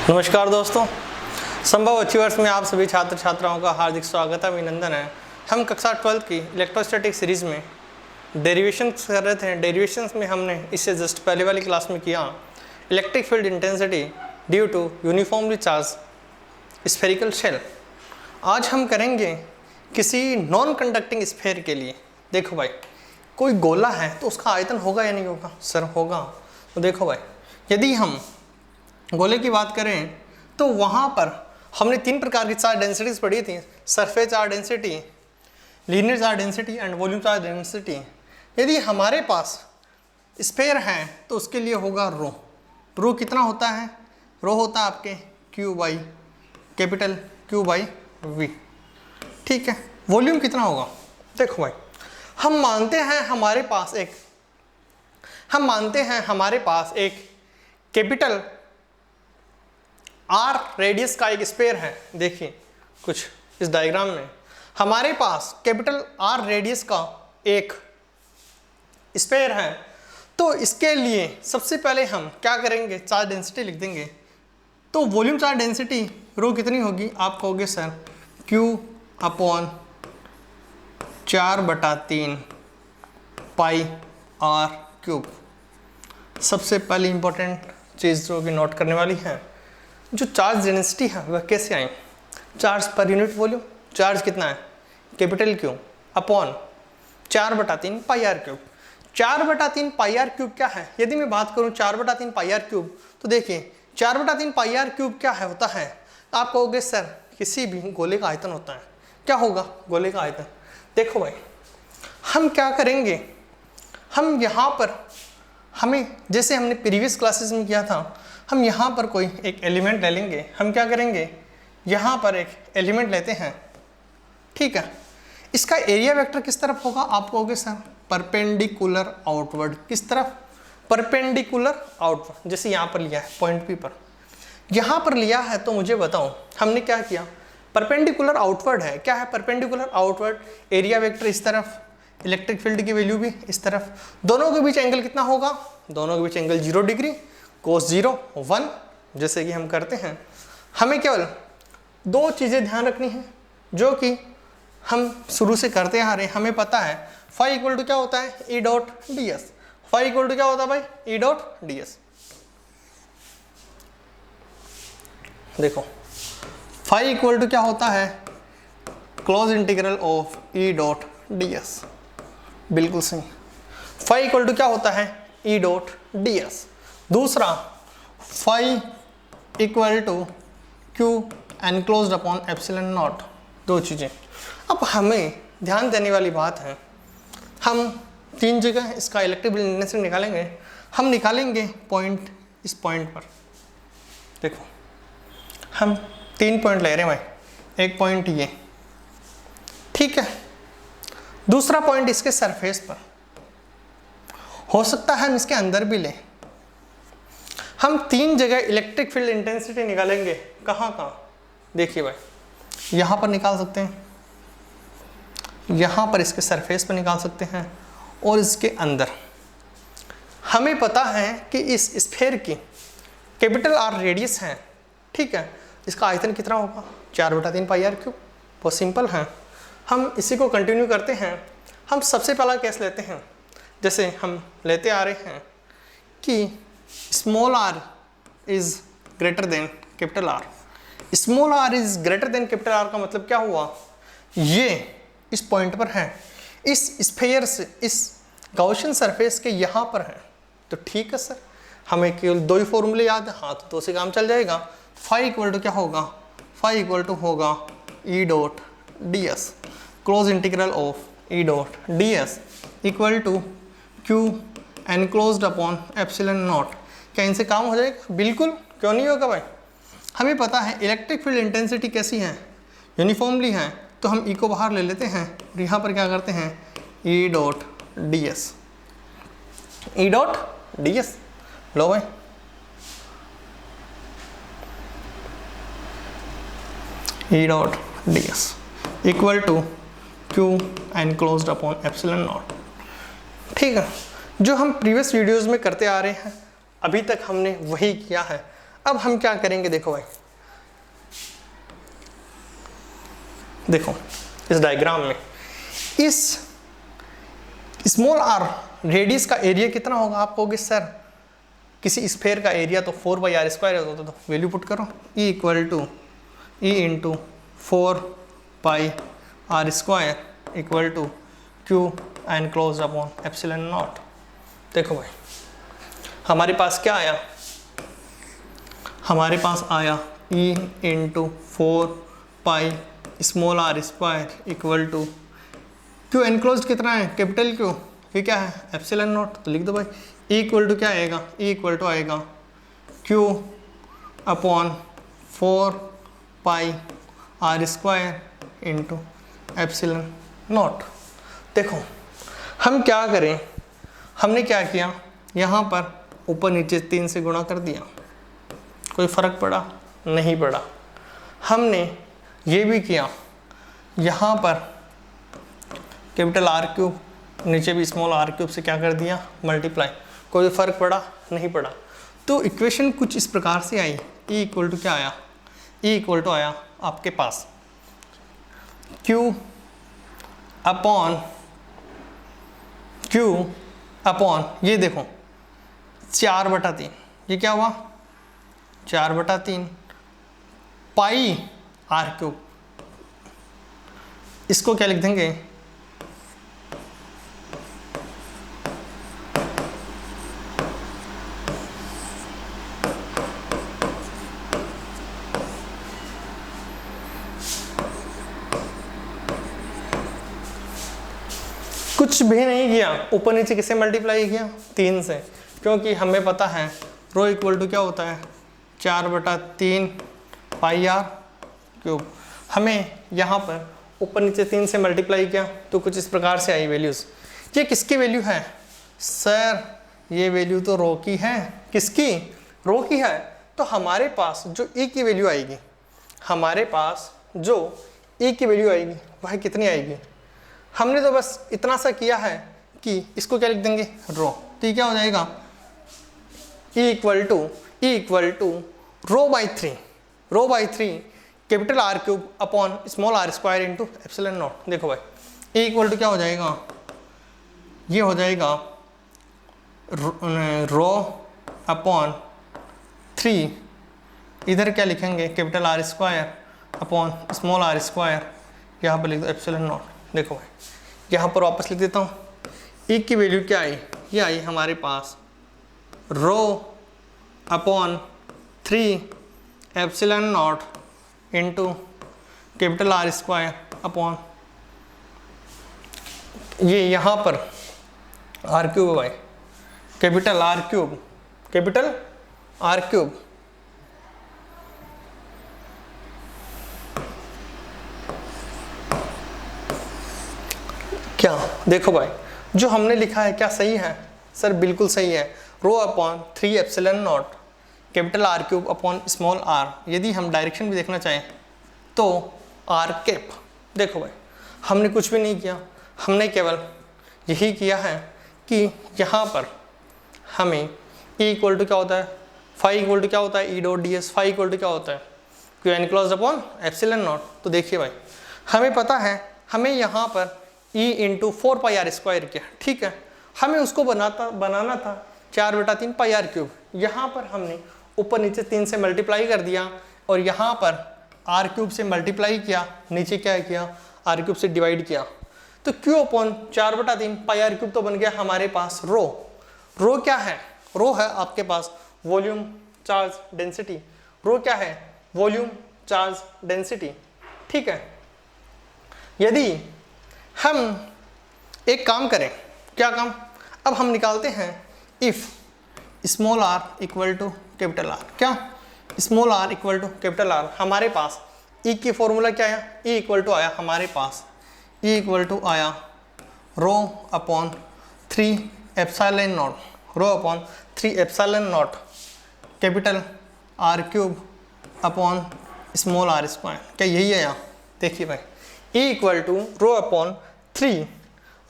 नमस्कार दोस्तों, संभव अच्छी वर्ष में आप सभी छात्र छात्राओं का हार्दिक स्वागत है, अभिनंदन है। हम कक्षा 12 की इलेक्ट्रोस्टैटिक सीरीज़ में डेरिवेशन कर रहे थे। डेरिवेशंस में हमने इससे जस्ट पहले वाली क्लास में किया electric field intensity due to uniformly charge spherical shell. आज हम करेंगे किसी नॉन कंडक्टिंग स्फेयर के लिए। देखो भाई, कोई गोला है तो उसका आयतन होगा या नहीं होगा? सर होगा। तो देखो भाई, यदि हम गोले की बात करें तो वहाँ पर हमने तीन प्रकार की चार्ज डेंसिटीज पढ़ी थी: surface charge density, linear charge density and volume charge density. यदि हमारे पास स्फेयर है तो उसके लिए होगा रो। रो कितना होता है? रो होता है आपके Q by capital Q by V। ठीक है। वॉल्यूम कितना होगा? देखो भाई, हम मानते हैं हमारे पास एक कैपिटल R रेडियस का एक स्फेयर है। देखिए कुछ इस डायग्राम में हमारे पास कैपिटल R रेडियस का एक स्फेयर है। तो इसके लिए सबसे पहले हम क्या करेंगे? चार्ज डेंसिटी लिख देंगे। तो वॉल्यूम चार्ज डेंसिटी रो कितनी होगी? आप कहोगे sir Q upon 4/3 pi R cube. सबसे पहली इंपॉर्टेंट चीज़ जो कि नोट करने वाली है, जो चार्ज डेंसिटी है वह कैसे आई? Charge per unit volume. Charge कितना है? Capital Q upon 4/3 pi R cube. 4/3 pi R cube क्या है? यदि मैं बात करूं 4/3 पाई R क्यूब, तो देखिए 4/3 पाई R क्यूब क्या है होता है? आप कहोगे सर किसी भी गोले का आयतन होता है। क्या होगा गोले का आयतन? देखो भाई, हम क्या करेंगे, हम यहाँ पर जैसे हमने प्रीवियस क्लासेस में किया था, हम यहाँ पर कोई एक एलिमेंट ले लेंगे। हम क्या करेंगे, यहाँ पर एक एलिमेंट लेते हैं। ठीक है। इसका एरिया वेक्टर किस तरफ होगा? आप कहोगे सर परपेंडिकुलर आउटवर्ड। किस तरफ? Perpendicular outward. जैसे यहाँ पर लिया है पॉइंट P पर, यहाँ पर लिया है, तो मुझे बताओ हमने क्या किया? परपेंडिकुलर आउटवर्ड है। क्या है परपेंडिकुलर आउटवर्ड? एरिया वेक्टर इस तरफ, इलेक्ट्रिक फील्ड की वैल्यू भी इस तरफ। दोनों के बीच एंगल कितना होगा? दोनों के बीच एंगल 0 डिग्री, cos 0 1, जैसे कि हम करते हैं। हमें केवल दो चीज़ें ध्यान रखनी है जो कि हम शुरू से करते आ रहे हैं। हमें पता है फाई इक्वल टू क्या होता है? E dot D S. Phi equal to क्या होता है भाई? E dot D s. देखो फाई इक्वल टू क्या होता है? Close integral of E dot D s. बिल्कुल सही। फाई इक्वल टू क्या होता है? E dot D s. दूसरा phi equal to Q enclosed upon epsilon naught. दो चीज़ें। अब हमें ध्यान देने वाली बात है, हम तीन जगह इसका इलेक्ट्रिक फील्ड इंटेंसिटी निकालेंगे। हम निकालेंगे पॉइंट इस पॉइंट पर। देखो हम 3 पॉइंट ले रहे हैं भाई। एक पॉइंट ये, ठीक है। दूसरा पॉइंट इसके सरफेस पर, हो सकता है हम इसके अंदर भी लें। हम 3 जगह इलेक्ट्रिक फील्ड इंटेंसिटी निकालेंगे। कहाँ कहाँ? देखिए भाई, यहाँ पर निकाल सकते हैं, यहाँ पर इसके सरफेस पर निकाल सकते हैं, और इसके अंदर। हमें पता है कि इस स्फेयर की कैपिटल R रेडियस है। ठीक है। इसका आयतन कितना होगा? 4/3 पाई R क्यूब। बहुत सिंपल है। हम इसी को कंटिन्यू करते हैं। हम सबसे पहला केस लेते हैं, जैसे हम लेते आ रहे हैं कि small r is greater than capital R। Small r is greater than capital R का मतलब क्या हुआ? ये इस पॉइंट पर है, इस स्फीयर से, इस गॉसियन सरफेस के यहाँ पर है। तो ठीक है सर, हमें केवल 2 ही फॉर्मूले याद है। हाँ, तो 2 से काम चल जाएगा। फाई इक्वल टू क्या होगा? फाई इक्वल टू होगा E dot D S, close integral of E dot D S equal to Q enclosed upon epsilon naught. क्या इनसे काम हो जाएगा? बिल्कुल, क्यों नहीं होगा भाई। हमें पता है इलेक्ट्रिक फील्ड इंटेंसिटी कैसी है? यूनिफॉर्मली है। तो हम E को बाहर ले लेते हैं और यहाँ पर क्या करते हैं? E dot D s. E dot D s लो भाई, E dot D S equal to Q enclosed upon epsilon naught. ठीक है। जो हम प्रीवियस वीडियोस में करते आ रहे हैं, अभी तक हमने वही किया है। अब हम क्या करेंगे, देखो भाई, देखो इस डायग्राम में इस स्मॉल आर रेडियस का एरिया कितना होगा। आप कहोगे सर किसी स्फेयर का एरिया तो 4πr² होता है, तो वैल्यू पुट करो, E = E × 4πr² = Q enclosed upon ε0। देखो भाई हमारे पास क्या आया, हमारे पास आया E × 4πr² = Q enclosed कितना है, कैपिटल Q, ये क्या है ε0। तो लिख दो भाई E = क्या आएगा, E = आएगा Q अपॉन 4πr² × ε0। देखो हम क्या करें, हमने क्या किया, यहाँ पर ऊपर नीचे 3 से गुणा कर दिया, कोई फ़र्क पड़ा नहीं पड़ा। हमने ये भी किया, यहाँ पर कैपिटल R³ नीचे भी स्मॉल r³ से क्या कर दिया, मल्टीप्लाई, कोई फ़र्क पड़ा नहीं पड़ा। तो इक्वेशन कुछ इस प्रकार से आई, E = क्या आया, E = आया आपके पास Q अपॉन ये देखो 4/3, ये क्या हुआ 4/3 πr³, इसको क्या लिख देंगे, कुछ भी नहीं किया, ऊपर नीचे किससे मल्टीप्लाई किया, 3 से, क्योंकि हमें पता है रो इक्वल टू क्या होता है 4/3 πr³। हमें यहाँ पर ऊपर नीचे 3 से मल्टीप्लाई किया तो कुछ इस प्रकार से आई वैल्यूज़। ये किसकी वैल्यू है सर, ये वैल्यू तो रो की है, किसकी, रो की है। तो हमारे पास जो E की वैल्यू आएगी, हमारे पास जो E की वैल्यू आएगी वह कितनी आएगी, हमने तो बस इतना सा किया है कि इसको क्या लिख देंगे, रो। तो ये क्या हो जाएगा E = रो/3 capital R³ upon small r² × ε0। देखो भाई E = क्या हो जाएगा, ये हो जाएगा रो/3, इधर क्या लिखेंगे capital R² upon small r², यहाँ पर लिख दो ε0। देखो भाई यहाँ पर वापस लिख देता हूँ, E की वैल्यू क्या आई, ये आई हमारे पास रो/3 ε0 इंटू कैपिटल R² अपॉन ये यहाँ पर R³ भाई, कैपिटल R³ क्या, देखो भाई जो हमने लिखा है क्या सही है सर, बिल्कुल सही है, रो/3 ε0 capital R³ upon small r। यदि हम डायरेक्शन भी देखना चाहें तो r²। देखो भाई हमने कुछ भी नहीं किया, हमने केवल यही किया है कि यहाँ पर हमें E = क्या होता है, फाई = क्या होता है E.ds, फाई = क्या होता है Q enclosed अपॉन ε0। तो देखिए भाई हमें पता है, हमें यहाँ पर E × 4πr² किया, ठीक है, हमें उसको बनाना था 4/3 πr³। यहाँ पर हमने ऊपर नीचे 3 से मल्टीप्लाई कर दिया और यहाँ पर r³ से मल्टीप्लाई किया, नीचे क्या किया r³ से डिवाइड किया, तो Q अपॉन 4/3 πr³ तो बन गया हमारे पास रो। रो क्या है, रो है आपके पास वॉल्यूम चार्ज डेंसिटी, रो क्या है वॉल्यूम चार्ज डेंसिटी, ठीक है। यदि हम एक काम करें, क्या काम, अब हम निकालते हैं if small r = capital R, क्या स्मॉल r = कैपिटल R, हमारे पास E की फॉर्मूला क्या आया, E = आया हमारे पास E = आया रो/3 ε0, रो/3 ε0 capital R³ upon small r², क्या यही आया। देखिए भाई E = रो/3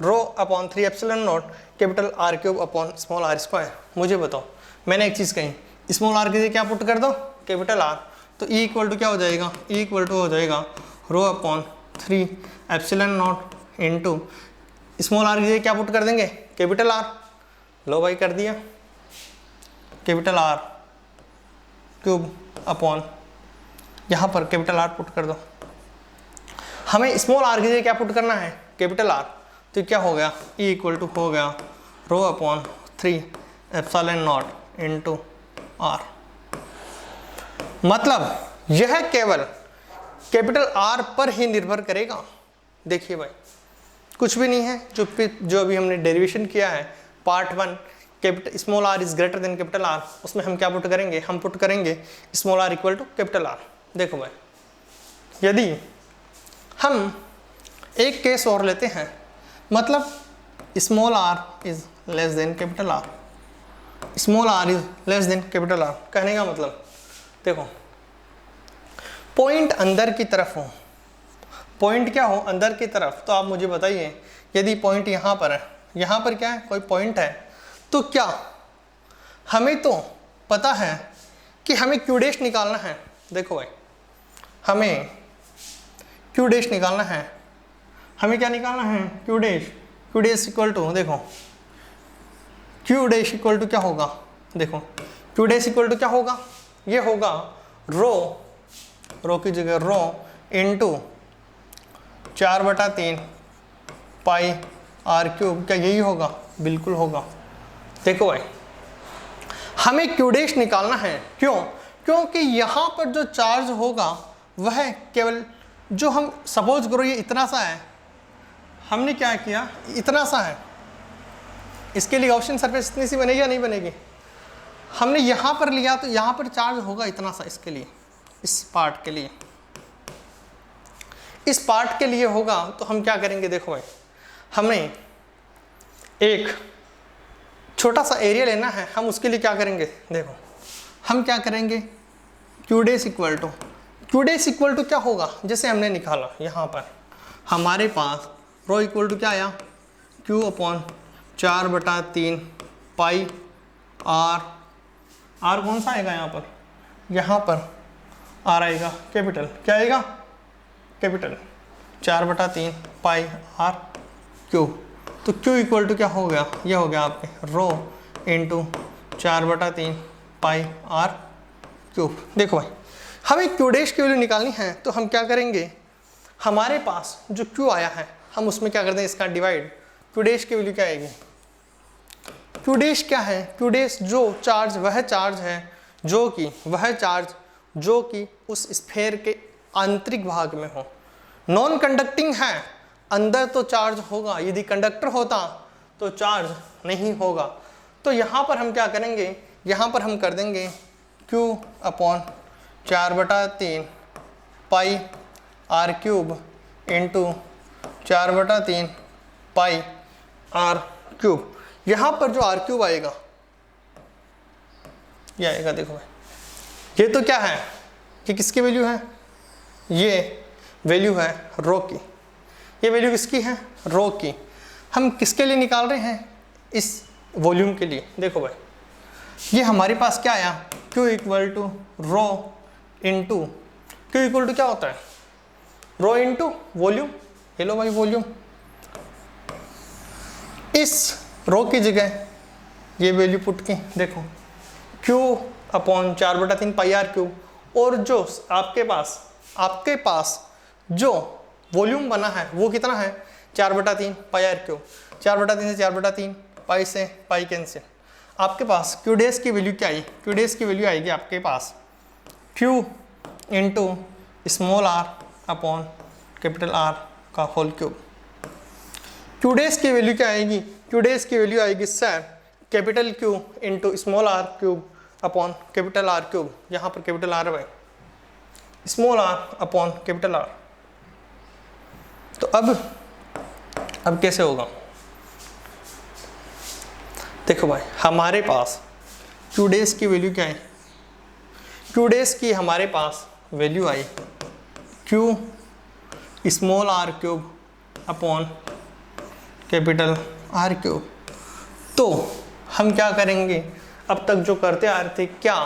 ε0 capital R³ upon small r²। मुझे बताओ, मैंने एक चीज़ कही, स्मॉल r के लिए क्या पुट कर दो, कैपिटल आर, तो ई इक्वल टू क्या हो जाएगा, ई इक्वल टू हो जाएगा rho upon 3 epsilon naught into small R की जगह क्या पुट कर देंगे, कैपिटल आर। लो भाई कर दिया, कैपिटल आर क्यूब अपॉन यहाँ पर कैपिटल आर पुट कर दो। हमें स्मॉल आर की जगह क्या पुट करना है, कैपिटल आर, तो क्या हो गया, ई इक्वल टू हो गया rho upon 3 epsilon naught into R. मतलब यह केवल कैपिटल आर पर ही निर्भर करेगा। देखिए भाई कुछ भी नहीं है, जो अभी हमने डेरिवेशन किया है part 1 capital small R is greater than capital R, उसमें हम क्या पुट करेंगे, हम पुट करेंगे small R equal to capital R. देखो भाई यदि हम एक केस और लेते हैं, मतलब small R is less than capital R, small R is less than capital R, कहने का मतलब देखो पॉइंट अंदर की तरफ हो, पॉइंट क्या हो, अंदर की तरफ, तो आप मुझे बताइए यदि पॉइंट यहाँ पर है, यहाँ पर क्या है, कोई पॉइंट है, तो क्या हमें तो पता है कि हमें क्यू डैश निकालना है। देखो भाई हमें क्यू डैश निकालना है, हमें क्या निकालना है, क्यू डैश इक्वल टू, देखो क्यू डैश इक्वल टू क्या होगा, देखो क्यू डैश इक्वल टू क्या होगा, ये होगा रो की जगह रो इनटू 4/3 पाई आर क्यूब, क्या यही होगा, बिल्कुल होगा। देखो भाई हमें क्यू डैश निकालना है, क्यों, क्योंकि यहाँ पर जो चार्ज होगा वह केवल जो हम सपोज करो ये इतना सा है, हमने क्या किया इतना सा है, इसके लिए गॉसियन सरफेस इतनी सी बनेगी या नहीं बनेगी, हमने यहाँ पर लिया तो यहाँ पर चार्ज होगा इतना सा, इसके लिए इस पार्ट के लिए, इस पार्ट के लिए होगा, तो हम क्या करेंगे, देखो भाई हमें एक छोटा सा एरिया लेना है, हम उसके लिए क्या करेंगे, देखो हम क्या करेंगे, क्यू डैश इक्वल टू क्या होगा, जैसे हमने निकाला यहाँ पर हमारे पास रो इक्वल टू क्या आया, क्यू अपॉन 4/3 पाई आर कौन सा आएगा यहाँ पर आर आएगा कैपिटल, क्या आएगा कैपिटल 4/3 पाई आर क्यूब, तो क्यू इक्वल टू क्या हो गया, ये हो गया आपके rho into 4/3 pi R cube. देखो भाई हमें क्यू डैश की वैल्यू निकालनी है, तो हम क्या करेंगे, हमारे पास जो क्यू आया है हम उसमें क्या कर दें, इसका डिवाइड, क्यू डैश की वैल्यू क्या आएगी, क्यू डैश क्या है, क्यू डैश जो चार्ज वह चार्ज है जो कि उस स्फेयर के आंतरिक भाग में हो, नॉन कंडक्टिंग है, अंदर तो चार्ज होगा, यदि कंडक्टर होता तो चार्ज नहीं होगा। तो यहाँ पर हम क्या करेंगे, यहाँ पर हम कर देंगे Q upon 4/3 pi R cube into 4/3 pi R cube. यहाँ पर जो आर क्यूब आएगा ये आएगा, देखो भाई ये तो क्या है, ये किसकी वैल्यू है, ये वैल्यू है रो की, ये वैल्यू किसकी है, रो की। हम किसके लिए निकाल रहे हैं, इस वॉल्यूम के लिए। देखो भाई ये हमारे पास क्या आया, Q equal to rho into, Q equal to क्या होता है, रो इंटू वॉल्यूम। ये लो भाई वॉल्यूम, इस रो की जगह ये वैल्यू पुट की, देखो Q upon 4/3 pi R cube, और जो आपके पास जो वॉल्यूम बना है वो कितना है, 4/3 पाई आर क्यूब। 4/3 से 4/3, पाई से पाई कैंसिल, आपके पास क्यू डैश की वैल्यू क्या आई, क्यू डैश की वैल्यू आएगी आपके पास Q into small R upon capital R का होल क्यूब। क्यू डैश की वैल्यू क्या आएगी, क्यू डैश की वैल्यू आएगी sir capital Q into small R cube upon capital R cube. यहाँ पर कैपिटल आर है भाई, small R upon capital R. तो अब कैसे होगा, देखो भाई हमारे पास क्यू डैश की वैल्यू क्या है, क्यू डैश की हमारे पास वैल्यू आई Q small R cube upon capital R cube. तो हम क्या करेंगे, अब तक जो करते आ रहे थे क्या,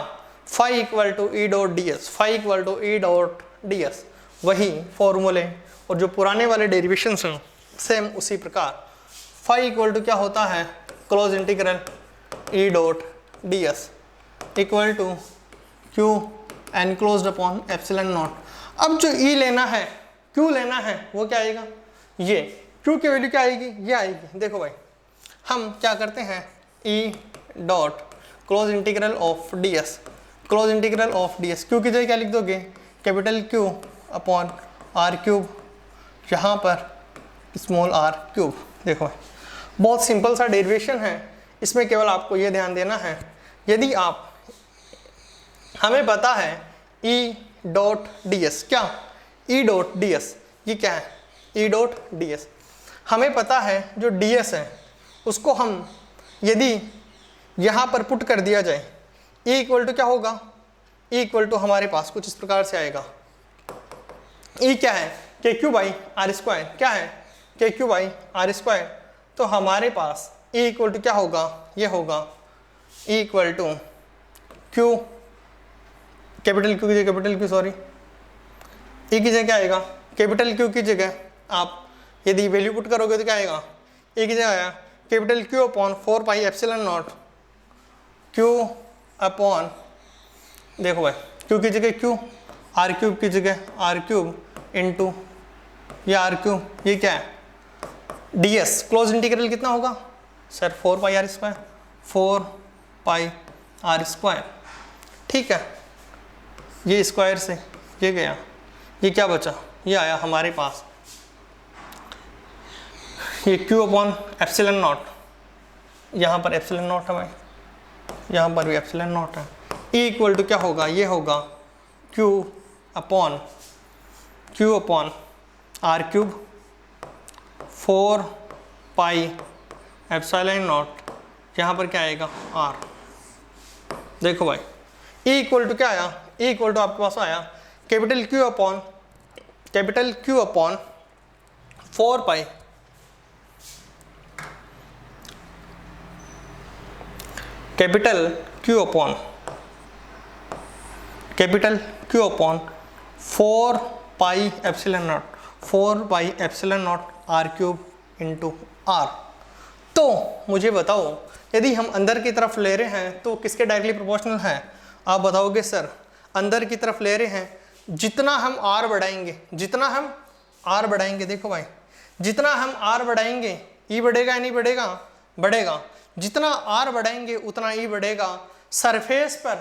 phi equal to E dot D S, phi equal to E dot D S, वही फॉर्मूले और जो पुराने वाले डेरिवेशंस हैं सेम उसी प्रकार। फाई इक्वल टू क्या होता है, close integral E dot D S equal to Q enclosed upon epsilon naught. अब जो ई लेना है, क्यू लेना है, वो क्या आएगा, ये क्यू की वैल्यू क्या आएगी, ये आएगी। देखो भाई हम क्या करते हैं, E dot close integral of D S, close integral of D S, Q की जगह क्या लिख दोगे, capital Q upon R cube, यहाँ पर स्मॉल आर क्यूब। देखो भाई बहुत सिंपल सा डेरिवेशन है, इसमें केवल आपको ये ध्यान देना है, यदि आप, हमें पता है ई डॉट डी एस, क्या ई डॉट डी एस, ये क्या है ई डॉट डी एस, हमें पता है जो डी एस है उसको हम यदि यहाँ पर पुट कर दिया जाए, ई इक्वल टू क्या होगा, ई इक्वल टू हमारे पास कुछ इस प्रकार से आएगा, ई क्या है के क्यू बाई आर स्क्वायर, क्या है के क्यू बाई आर स्क्वायर, तो हमारे पास ई इक्वल टू क्या होगा, ये होगा E equal to Q, capital Q की जगह कैपिटल क्यू, सॉरी ई की जगह क्या आएगा, कैपिटल क्यू की जगह आप यदि वैल्यू पुट करोगे तो क्या आएगा, ई की जगह आया capital Q upon 4 pi epsilon not Q upon, देखो भाई क्यू की जगह क्यू, आर क्यूब की जगह आर क्यूब इंटू ये आर क्यूब, ये क्या है डी एस, क्लोज इंटीग्रल कितना होगा sir 4 pi R square, 4 pi R square, ठीक है, ये स्क्वायर से ये गया, ये क्या बचा, ये आया हमारे पास ये क्यू अपॉन एप्सिलॉन नॉट, यहाँ पर एप्सिलॉन नॉट है भाई, यहाँ पर भी एप्सिलॉन नॉट है, ई इक्वल टू क्या होगा, ये होगा Q upon R cube 4 pi epsilon naught, यहाँ पर क्या आएगा आर। देखो भाई ई इक्वल टू क्या आया, ई इक्वल टू आपके पास आया capital Q upon 4 pi capital Q upon 4 pi epsilon naught, 4 pi epsilon naught R cube into R. तो मुझे बताओ यदि हम अंदर की तरफ ले रहे हैं तो किसके डायरेक्टली प्रोपोर्शनल है, आप बताओगे सर अंदर की तरफ ले रहे हैं, जितना हम आर बढ़ाएंगे, देखो भाई जितना हम आर बढ़ाएंगे ई बढ़ेगा या नहीं बढ़ेगा, बढ़ेगा, जितना आर बढ़ाएंगे उतना ई बढ़ेगा। सरफेस पर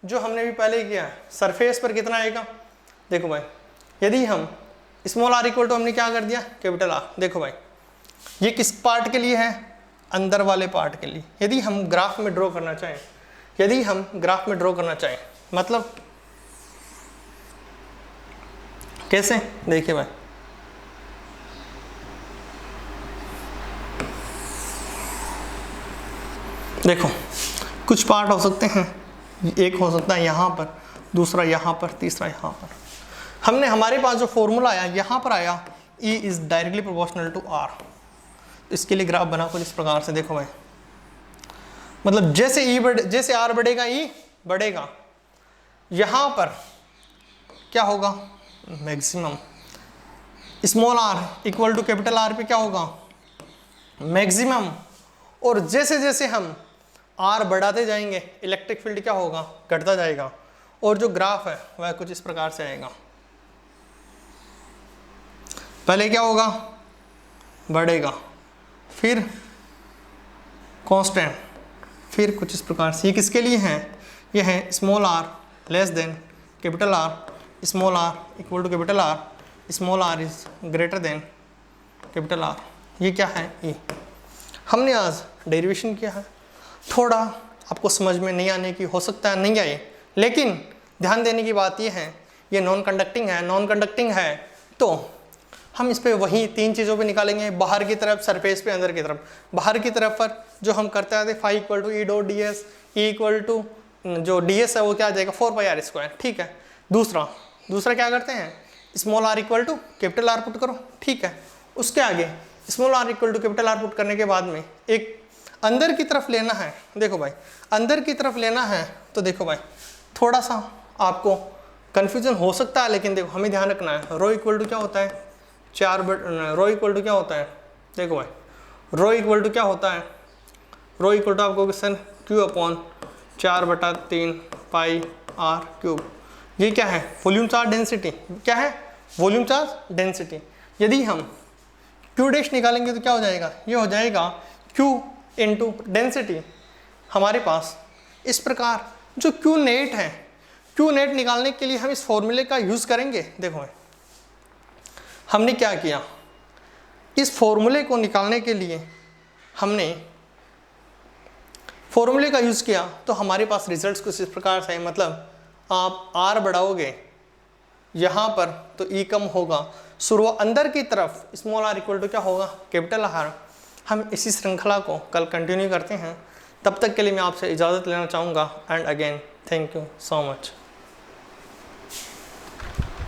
जो हमने भी पहले किया है, सरफेस पर कितना आएगा, देखो भाई यदि हम स्मॉल आर इक्वल टू हमने क्या कर दिया कैपिटल आर, देखो भाई ये किस पार्ट के लिए है, अंदर वाले पार्ट के लिए। यदि हम ग्राफ में ड्रॉ करना चाहें, मतलब कैसे, देखिए भाई देखो कुछ पार्ट हो सकते हैं, एक हो सकता है यहाँ पर, दूसरा यहाँ पर, तीसरा यहाँ पर। हमने हमारे पास जो फॉर्मूला आया यहाँ पर आया E is directly proportional to R, इसके लिए ग्राफ बना कुछ इस प्रकार से। देखो भाई मतलब जैसे R बढ़ेगा E बढ़ेगा, यहाँ पर क्या होगा maximum, small r equal to capital R पे क्या होगा मैक्सिमम, और जैसे जैसे हम R बढ़ाते जाएंगे इलेक्ट्रिक फील्ड क्या होगा घटता जाएगा, और जो ग्राफ है वह कुछ इस प्रकार से आएगा। पहले क्या होगा बढ़ेगा, फिर कांस्टेंट, फिर कुछ इस प्रकार से। ये किसके लिए है, ये है small r less than capital R, small r equal to capital R, small r is greater than capital R। ये क्या है E। हमने आज डेरिवेशन किया है, थोड़ा आपको समझ में नहीं आने की हो सकता है नहीं आए, लेकिन ध्यान देने की बात ये है ये नॉन कंडक्टिंग है तो हम इस पे वही 3 चीज़ों पे निकालेंगे, बाहर की तरफ, सरफेस पे, अंदर की तरफ। बाहर की तरफ पर जो हम करते आते phi equal to E dot D S, E equal to जो डी एस है वो क्या आ जाएगा 4 पाई आर स्क्वायर, ठीक है। दूसरा क्या करते हैं small R equal to capital R put करो, ठीक है। उसके आगे small R equal to capital R put करने के बाद में एक अंदर की तरफ लेना है। देखो भाई अंदर की तरफ लेना है तो देखो भाई थोड़ा सा आपको कन्फ्यूजन हो सकता है, लेकिन देखो हमें ध्यान रखना है रो इक्वल टू क्या होता है, रो इक्वल टू क्या होता है, देखो भाई रो इक्वल टू क्या होता है, रो इक्वल टू आपको question Q upon 4/3 pi R cube. ये क्या है, वॉल्यूम चार्ज डेंसिटी, क्या है वॉल्यूम चार्ज डेंसिटी। यदि हम क्यू डैश निकालेंगे तो क्या हो जाएगा, ये हो जाएगा क्यू इंटू डेंसिटी। हमारे पास इस प्रकार जो क्यू नेट है, क्यू नेट निकालने के लिए हम इस फॉर्मूले का यूज़ करेंगे। देखो हमने क्या किया, इस फॉर्मूले को निकालने के लिए हमने फॉर्मूले का यूज़ किया, तो हमारे पास रिजल्ट्स कुछ इस प्रकार से है। मतलब आप आर बढ़ाओगे यहाँ पर तो ई कम होगा, शुरुआत अंदर की तरफ स्मॉल आर इक्वल टू क्या होगा, कैपिटल आर। हम इसी श्रृंखला को कल कंटिन्यू करते हैं, तब तक के लिए मैं आपसे इजाज़त लेना चाहूँगा। And again thank you so much.